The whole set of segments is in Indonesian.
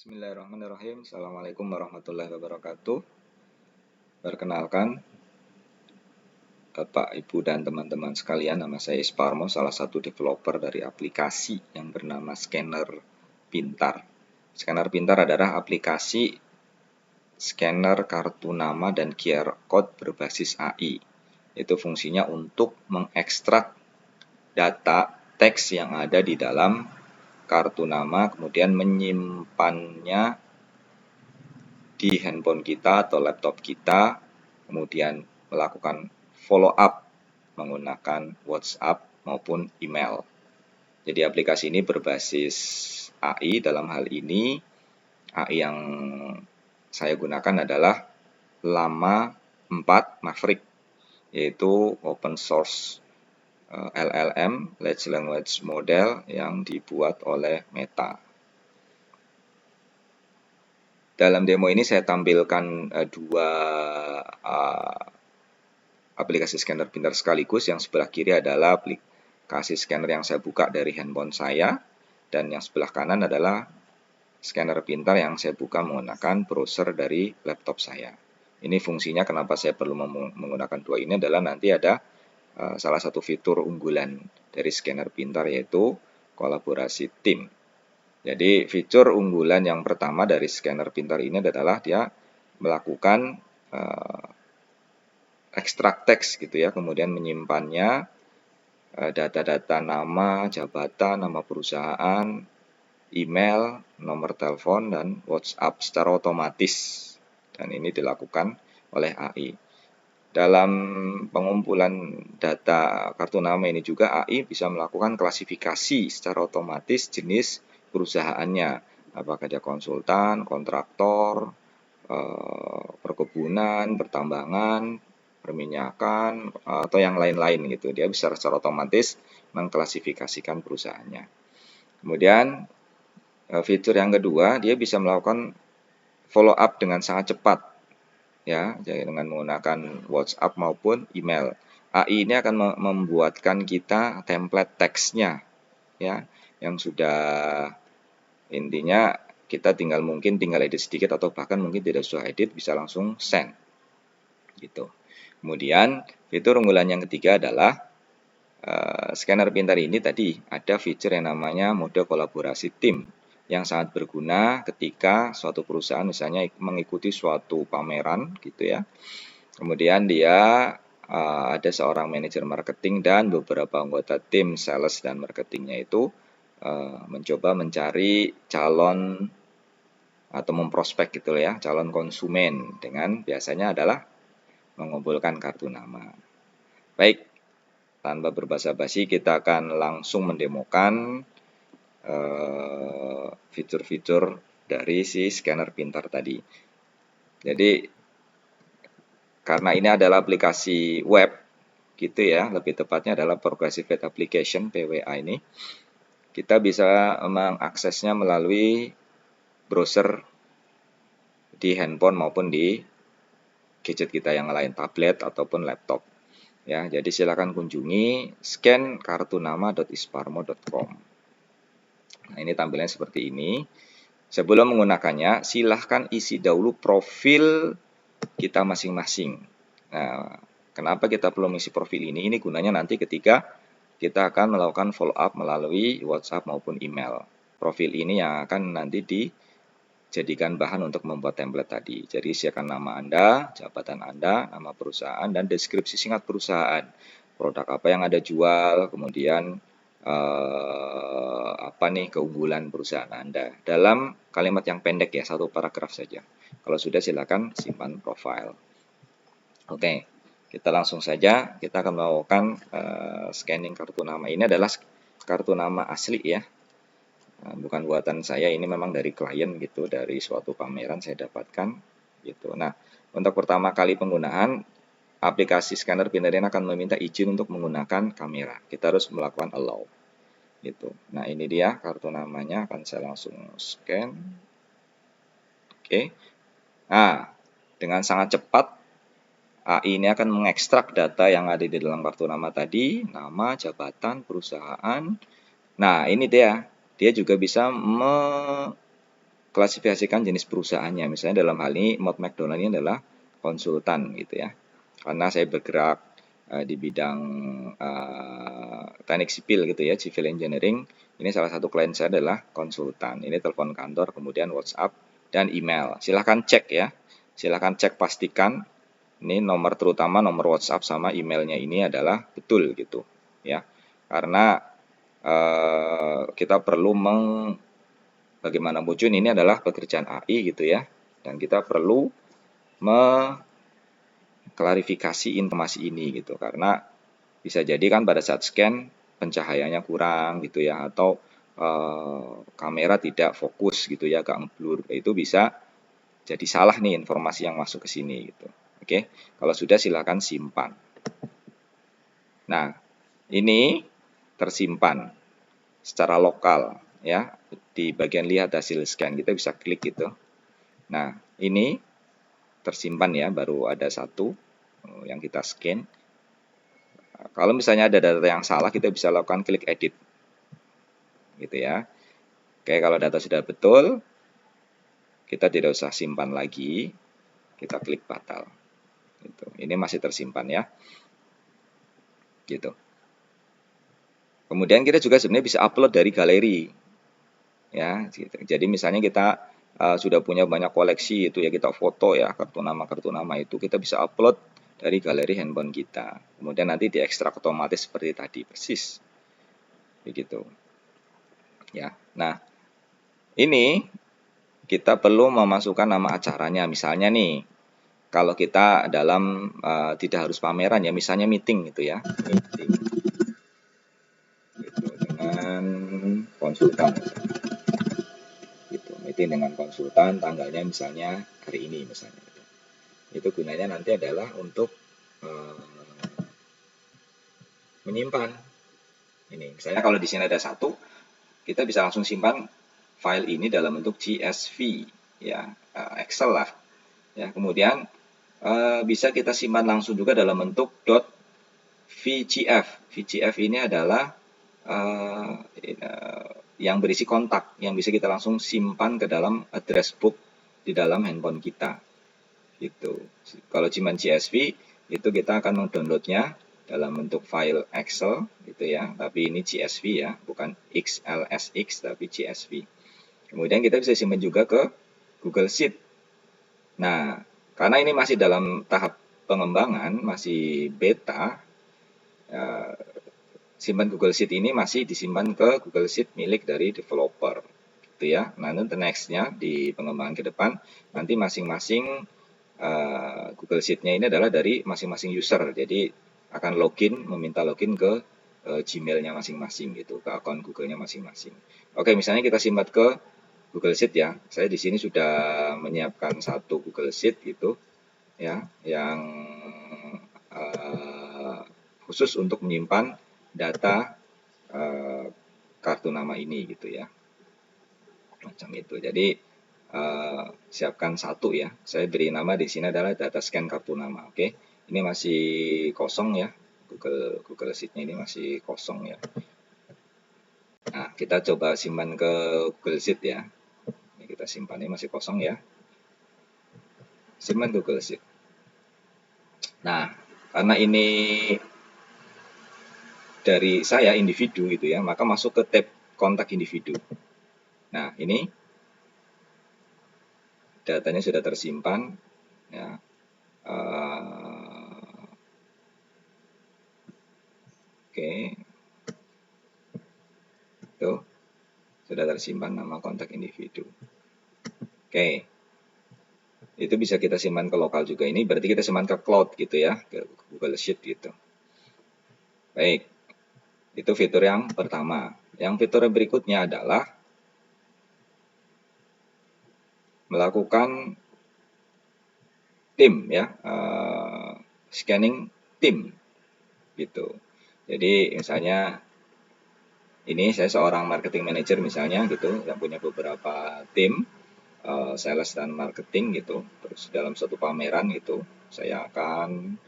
Bismillahirrahmanirrahim. Assalamualaikum warahmatullahi wabarakatuh. Perkenalkan, Bapak, Ibu, dan teman-teman sekalian, nama saya Isparmo, salah satu developer dari aplikasi yang bernama Scanner Pintar. Scanner Pintar adalah aplikasi scanner kartu nama dan QR code berbasis AI. Itu fungsinya untuk mengekstrak data teks yang ada di dalam kartu nama, kemudian menyimpannya di handphone kita atau laptop kita, kemudian melakukan follow up menggunakan WhatsApp maupun email. Jadi aplikasi ini berbasis AI. Dalam hal ini AI yang saya gunakan adalah Llama 4 Maverick, yaitu open source LLM Large Language Model yang dibuat oleh Meta. Dalam demo ini saya tampilkan dua aplikasi scanner pintar sekaligus. Yang sebelah kiri adalah aplikasi scanner yang saya buka dari handphone saya, dan yang sebelah kanan adalah scanner pintar yang saya buka menggunakan browser dari laptop saya. Ini fungsinya kenapa saya perlu menggunakan dua ini adalah nanti ada salah satu fitur unggulan dari scanner pintar, yaitu kolaborasi tim. Jadi fitur unggulan yang pertama dari scanner pintar ini adalah dia melakukan ekstrak teks gitu ya, kemudian menyimpannya data-data nama, jabatan, nama perusahaan, email, nomor telepon, dan WhatsApp secara otomatis. Dan ini dilakukan oleh AI. Dalam pengumpulan data kartu nama ini juga AI bisa melakukan klasifikasi secara otomatis jenis perusahaannya. Apakah dia konsultan, kontraktor, perkebunan, pertambangan, perminyakan, atau yang lain-lain gitu. Dia bisa secara otomatis mengklasifikasikan perusahaannya. Kemudian fitur yang kedua, dia bisa melakukan follow up dengan sangat cepat, ya, jadi dengan menggunakan WhatsApp maupun email. AI ini akan membuatkan kita template teksnya, ya, yang sudah intinya kita mungkin tinggal edit sedikit atau bahkan mungkin tidak usah edit, bisa langsung send, gitu. Kemudian fitur unggulan yang ketiga adalah scanner pintar ini tadi ada fitur yang namanya mode kolaborasi tim, yang sangat berguna ketika suatu perusahaan misalnya mengikuti suatu pameran gitu ya. Kemudian dia ada seorang manajer marketing dan beberapa anggota tim sales dan marketingnya itu mencoba mencari calon atau memprospek gitu ya, calon konsumen dengan biasanya adalah mengumpulkan kartu nama. Baik, tanpa berbasa-basi kita akan langsung mendemokan fitur-fitur dari si scanner pintar tadi. Jadi karena ini adalah aplikasi web gitu ya, lebih tepatnya adalah Progressive Web Application PWA ini, kita bisa mengaksesnya melalui browser di handphone maupun di gadget kita yang lain, tablet ataupun laptop. Ya, jadi silakan kunjungi scankartunama.isparmo.com. Nah, ini tampilannya seperti ini. Sebelum menggunakannya, silahkan isi dahulu profil kita masing-masing. Nah, kenapa kita perlu mengisi profil ini? Ini gunanya nanti ketika kita akan melakukan follow up melalui WhatsApp maupun email. Profil ini yang akan nanti dijadikan bahan untuk membuat template tadi. Jadi isikan nama Anda, jabatan Anda, nama perusahaan, dan deskripsi singkat perusahaan. Produk apa yang Anda jual, kemudian keunggulan perusahaan Anda. Dalam kalimat yang pendek ya, satu paragraf saja. Kalau sudah silakan simpan profile. Oke, kita langsung saja. Kita akan melakukan scanning kartu nama. Ini adalah kartu nama asli ya. Bukan buatan saya, ini memang dari klien gitu, dari suatu pameran saya dapatkan gitu. Nah, untuk pertama kali penggunaan aplikasi scanner pintar ini akan meminta izin untuk menggunakan kamera. Kita harus melakukan allow gitu. Nah, ini dia kartu namanya, akan saya langsung scan. Oke. Nah, dengan sangat cepat AI ini akan mengekstrak data yang ada di dalam kartu nama tadi, nama, jabatan, perusahaan. Nah, ini dia juga bisa klasifikasikan jenis perusahaannya. Misalnya dalam hal ini Mott MacDonald ini adalah konsultan gitu ya. Karena saya bergerak di bidang teknik sipil gitu ya, civil engineering. Ini salah satu klien saya adalah konsultan. Ini telepon kantor, kemudian WhatsApp dan email. Silahkan cek ya. Silahkan cek pastikan ini nomor, terutama nomor WhatsApp sama emailnya ini adalah betul gitu ya. Karena kita perlu bagaimanapun ini adalah pekerjaan AI gitu ya. Dan kita perlu klarifikasi informasi ini gitu, karena bisa jadi kan pada saat scan pencahayaannya kurang gitu ya, atau kamera tidak fokus gitu ya, agak ngeblur, itu bisa jadi salah nih informasi yang masuk ke sini gitu. Oke, kalau sudah silakan simpan. Nah, ini tersimpan secara lokal ya, di bagian lihat hasil scan kita bisa klik gitu. Nah, ini tersimpan ya, baru ada satu yang kita scan. Kalau misalnya ada data yang salah, kita bisa lakukan klik edit gitu ya. Oke, kalau data sudah betul, kita tidak usah simpan lagi, kita klik batal gitu. Ini masih tersimpan ya gitu. Kemudian kita juga sebenarnya bisa upload dari galeri ya gitu. Jadi misalnya kita sudah punya banyak koleksi itu ya, kita foto ya kartu nama itu, kita bisa upload dari galeri handphone kita. Kemudian nanti diekstrak otomatis seperti tadi persis. Begitu. Ya. Nah, ini kita perlu memasukkan nama acaranya. Misalnya nih, kalau kita dalam tidak harus pameran ya, misalnya meeting gitu ya. Meeting. Gitu, dengan konsultan. Gitu, meeting dengan konsultan, tanggalnya misalnya hari ini misalnya. Itu gunanya nanti adalah untuk menyimpan. Ini, misalnya kalau di sini ada satu, kita bisa langsung simpan file ini dalam bentuk CSV, ya, Excel lah. Ya, kemudian bisa kita simpan langsung juga dalam bentuk .vgf. VGF ini adalah yang berisi kontak, yang bisa kita langsung simpan ke dalam address book di dalam handphone kita. Gitu. Kalau cuma CSV, itu kita akan mendownloadnya dalam bentuk file Excel gitu ya, tapi ini CSV ya, bukan XLSX tapi CSV. Kemudian kita bisa simpan juga ke Google Sheet. Nah, karena ini masih dalam tahap pengembangan, masih beta, simpan Google Sheet ini masih disimpan ke Google Sheet milik dari developer gitu ya. Nah, nanti nextnya di pengembangan ke depan, nanti masing-masing Google Sheet-nya ini adalah dari masing-masing user. Jadi akan meminta login ke Gmail-nya masing-masing gitu, ke akun Google-nya masing-masing. Oke, misalnya kita simpan ke Google Sheet ya. Saya di sini sudah menyiapkan satu Google Sheet gitu ya, yang khusus untuk menyimpan data kartu nama ini gitu ya. Macam itu. Jadi siapkan satu ya. Saya beri nama di sini adalah data scan kartu nama. Oke. Ini masih kosong ya. Google Sheet-nya ini masih kosong ya. Nah, kita coba simpan ke Google Sheet ya. Ini kita simpan, ini masih kosong ya. Simpan Google Sheet. Nah, karena ini dari saya individu gitu ya, maka masuk ke tab kontak individu. Nah, ini datanya sudah tersimpan ya. Oke, tuh sudah tersimpan nama kontak individu. Oke, itu bisa kita simpan ke lokal juga. Ini berarti kita simpan ke cloud gitu ya, ke Google Sheet gitu. Baik, itu fitur yang pertama. Yang fitur berikutnya adalah melakukan tim ya, scanning tim gitu. Jadi misalnya ini saya seorang marketing manager misalnya gitu, yang punya beberapa tim sales dan marketing gitu. Terus dalam suatu pameran gitu, saya akan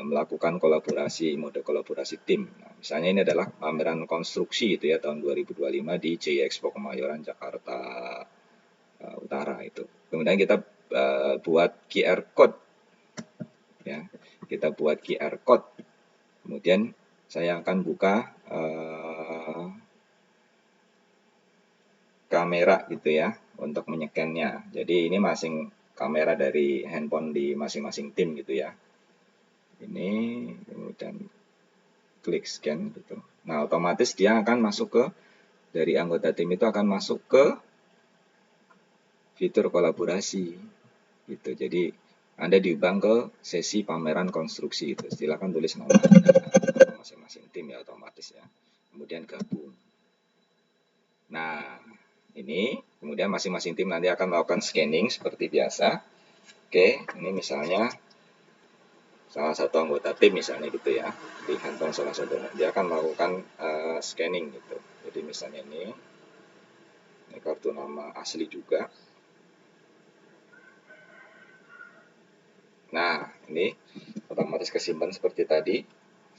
melakukan mode kolaborasi tim. Nah, misalnya ini adalah pameran konstruksi gitu ya, tahun 2025 di Jaya Expo Kemayoran Jakarta utara itu. Kemudian kita buat QR code, ya. Kita buat QR code. Kemudian saya akan buka kamera gitu ya untuk menyekannya. Jadi ini kamera dari handphone di masing-masing tim gitu ya. Ini kemudian klik scan gitu. Nah, otomatis dia akan masuk ke dari anggota tim itu akan masuk ke fitur kolaborasi gitu. Jadi Anda diundang ke sesi pameran konstruksi itu. Silakan tulis nama masing-masing tim ya otomatis ya. Kemudian gabung. Nah, ini kemudian masing-masing tim nanti akan melakukan scanning seperti biasa. Oke, ini misalnya salah satu anggota tim misalnya gitu ya, di handphone salah satu, dia akan melakukan scanning gitu. Jadi misalnya ini kartu nama asli juga. Nah, ini otomatis kesimpan seperti tadi,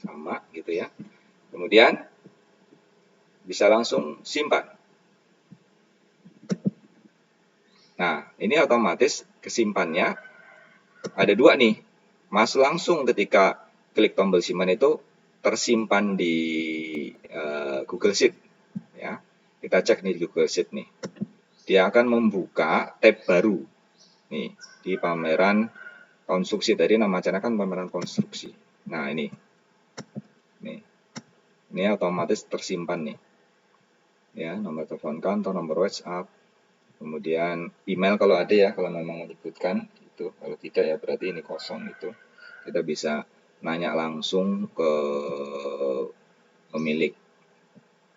sama gitu ya. Kemudian bisa langsung simpan. Nah, ini otomatis kesimpannya ada dua nih. Mas langsung ketika klik tombol simpan itu tersimpan di Google Sheet. Ya, kita cek nih di Google Sheet nih. Dia akan membuka tab baru nih di pameran konstruksi. Tadi nama acara kan pameran konstruksi. Nah ini otomatis tersimpan nih. Ya, nomor telepon kantor, nomor WhatsApp, kemudian email kalau ada ya, kalau memang menyebutkan itu. Kalau tidak ya berarti ini kosong itu. Kita bisa nanya langsung ke pemilik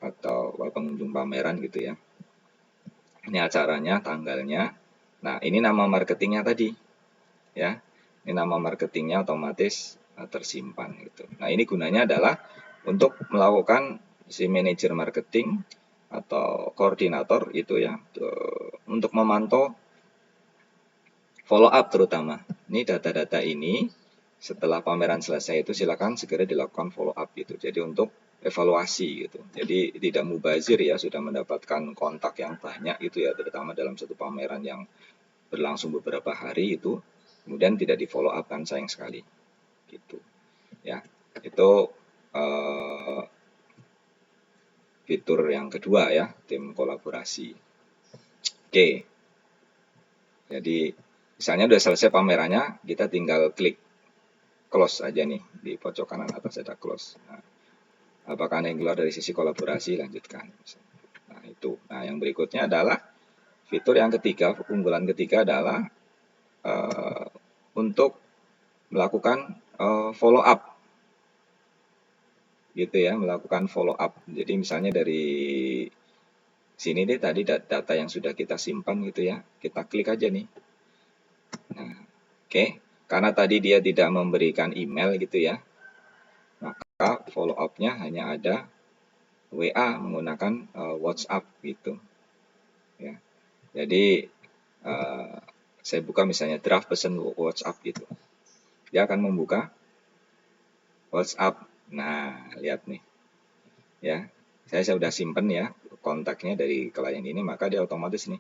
atau pengunjung pameran gitu ya. Ini acaranya, tanggalnya. Nah, ini nama marketingnya tadi. Ya. Ini nama marketingnya otomatis tersimpan gitu. Nah, ini gunanya adalah untuk melakukan si manajer marketing atau koordinator itu ya, untuk memantau follow up terutama. Ini data-data ini setelah pameran selesai itu silakan segera dilakukan follow up gitu. Jadi untuk evaluasi gitu. Jadi tidak mubazir ya, sudah mendapatkan kontak yang banyak itu ya, terutama dalam satu pameran yang berlangsung beberapa hari itu, kemudian tidak di follow up kan sayang sekali gitu ya. Itu fitur yang kedua ya, tim kolaborasi. Oke, jadi misalnya sudah selesai pamerannya, kita tinggal klik close aja nih, di pojok kanan atas ada close. Nah, apakah ada yang keluar dari sisi kolaborasi, lanjutkan. Nah itu. Nah yang berikutnya adalah fitur yang ketiga, keunggulan ketiga adalah untuk melakukan follow up gitu ya, melakukan follow up. Jadi misalnya dari sini nih tadi data yang sudah kita simpan gitu ya, kita klik aja nih. Nah, oke. Karena tadi dia tidak memberikan email gitu ya, maka follow up-nya hanya ada WA menggunakan WhatsApp gitu ya. Jadi saya buka misalnya draft pesan WhatsApp gitu, dia akan membuka WhatsApp. Nah, lihat nih ya, saya sudah simpen ya kontaknya dari klien ini, maka dia otomatis nih,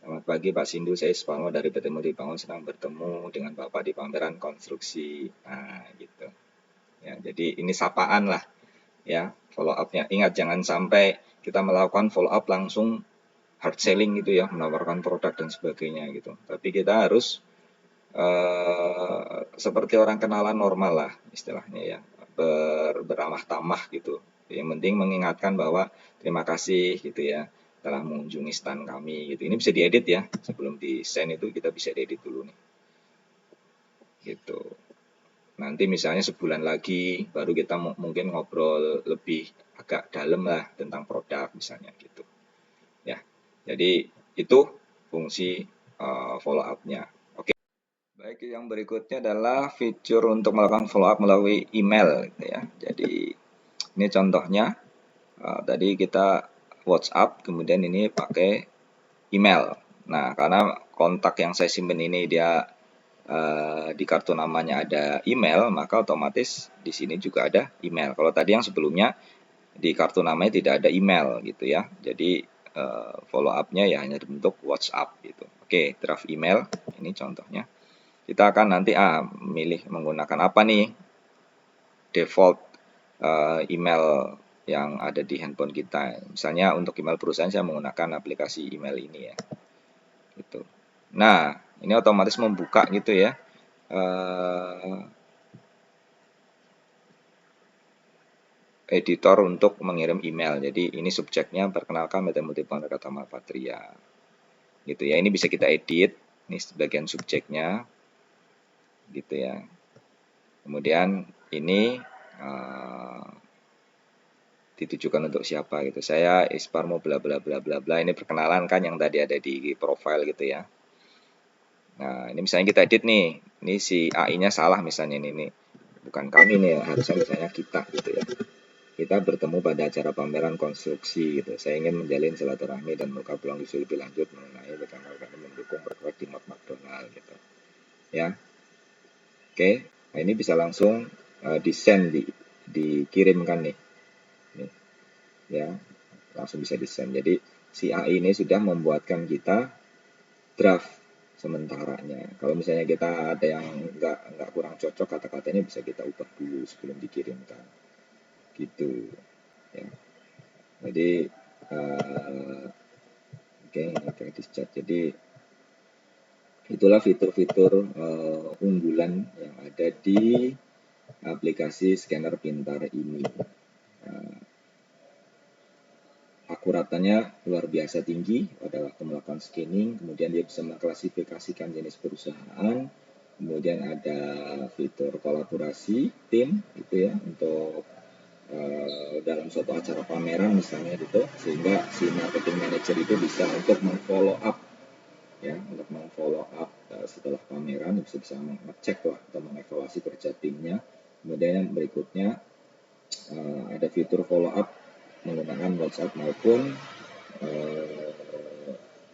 selamat pagi Pak Sindu, saya Suparno dari PT Multi Bangun sedang bertemu dengan Bapak di pameran konstruksi. Nah gitu ya, jadi ini sapaan lah ya follow up-nya. Ingat jangan sampai kita melakukan follow up langsung hard selling gitu ya, menawarkan produk dan sebagainya gitu. Tapi kita harus seperti orang kenalan normal lah istilahnya ya, beramah tamah gitu. Yang penting mengingatkan bahwa terima kasih gitu ya telah mengunjungi stand kami gitu. Ini bisa diedit ya, sebelum di send itu kita bisa diedit dulu nih gitu. Nanti misalnya sebulan lagi baru kita mungkin ngobrol lebih agak dalam lah tentang produk misalnya gitu ya. Jadi itu fungsi follow up-nya. Oke. Baik, yang berikutnya adalah fitur untuk melakukan follow up melalui email gitu ya. Jadi ini contohnya, tadi kita WhatsApp, kemudian ini pakai email. Nah, karena kontak yang saya simpan ini dia di kartu namanya ada email, maka otomatis di sini juga ada email. Kalau tadi yang sebelumnya di kartu namanya tidak ada email gitu ya. Jadi follow up-nya ya hanya bentuk WhatsApp gitu. Oke, draft email ini contohnya. Kita akan nanti milih menggunakan apa nih default email yang ada di handphone kita. Misalnya untuk email perusahaan saya menggunakan aplikasi email ini ya. Gitu. Nah, ini otomatis membuka gitu ya. Editor untuk mengirim email. Jadi ini subjeknya perkenalkan metode multiple kata Patria. Gitu ya. Ini bisa kita edit. Ini bagian subjeknya. Gitu ya. Kemudian ini ditujukan untuk siapa gitu. Saya Isparmo bla bla bla bla bla. Ini perkenalan kan yang tadi ada di profile gitu ya. Nah, ini misalnya kita edit nih. Ini si AI-nya salah misalnya ini. Bukan kami nih, harusnya misalnya kita gitu ya. Kita bertemu pada acara pameran konstruksi gitu. Saya ingin menjalin silaturahmi dan membuka peluang diskusi lebih lanjut mengenai rekan-rekan mendukung bergerak di McDonald gitu. Ya. Oke. Nah, ini bisa langsung dikirimkan nih. Ya, langsung bisa di-send. Jadi si AI ini sudah membuatkan kita draft sementaranya. Kalau misalnya kita ada yang nggak kurang cocok kata-katanya bisa kita ubah dulu sebelum dikirimkan. Gitu. Ya. Jadi ini practice chat. Jadi itulah fitur-fitur unggulan yang ada di aplikasi scanner pintar ini. Akuratannya luar biasa tinggi pada waktu melakukan scanning, kemudian dia bisa mengklasifikasikan jenis perusahaan, kemudian ada fitur kolaborasi tim gitu ya untuk dalam suatu acara pameran misalnya gitu, sehingga si marketing manager itu bisa untuk mengfollow up ya, untuk mengfollow up setelah pameran bisa mengecek lah atau mengevaluasi kerja timnya. Kemudian yang berikutnya ada fitur follow up menggunakan WhatsApp maupun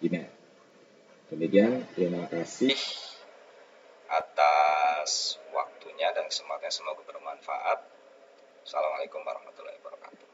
email. Demikian, terima kasih atas waktunya dan semoga bermanfaat. Assalamualaikum warahmatullahi wabarakatuh.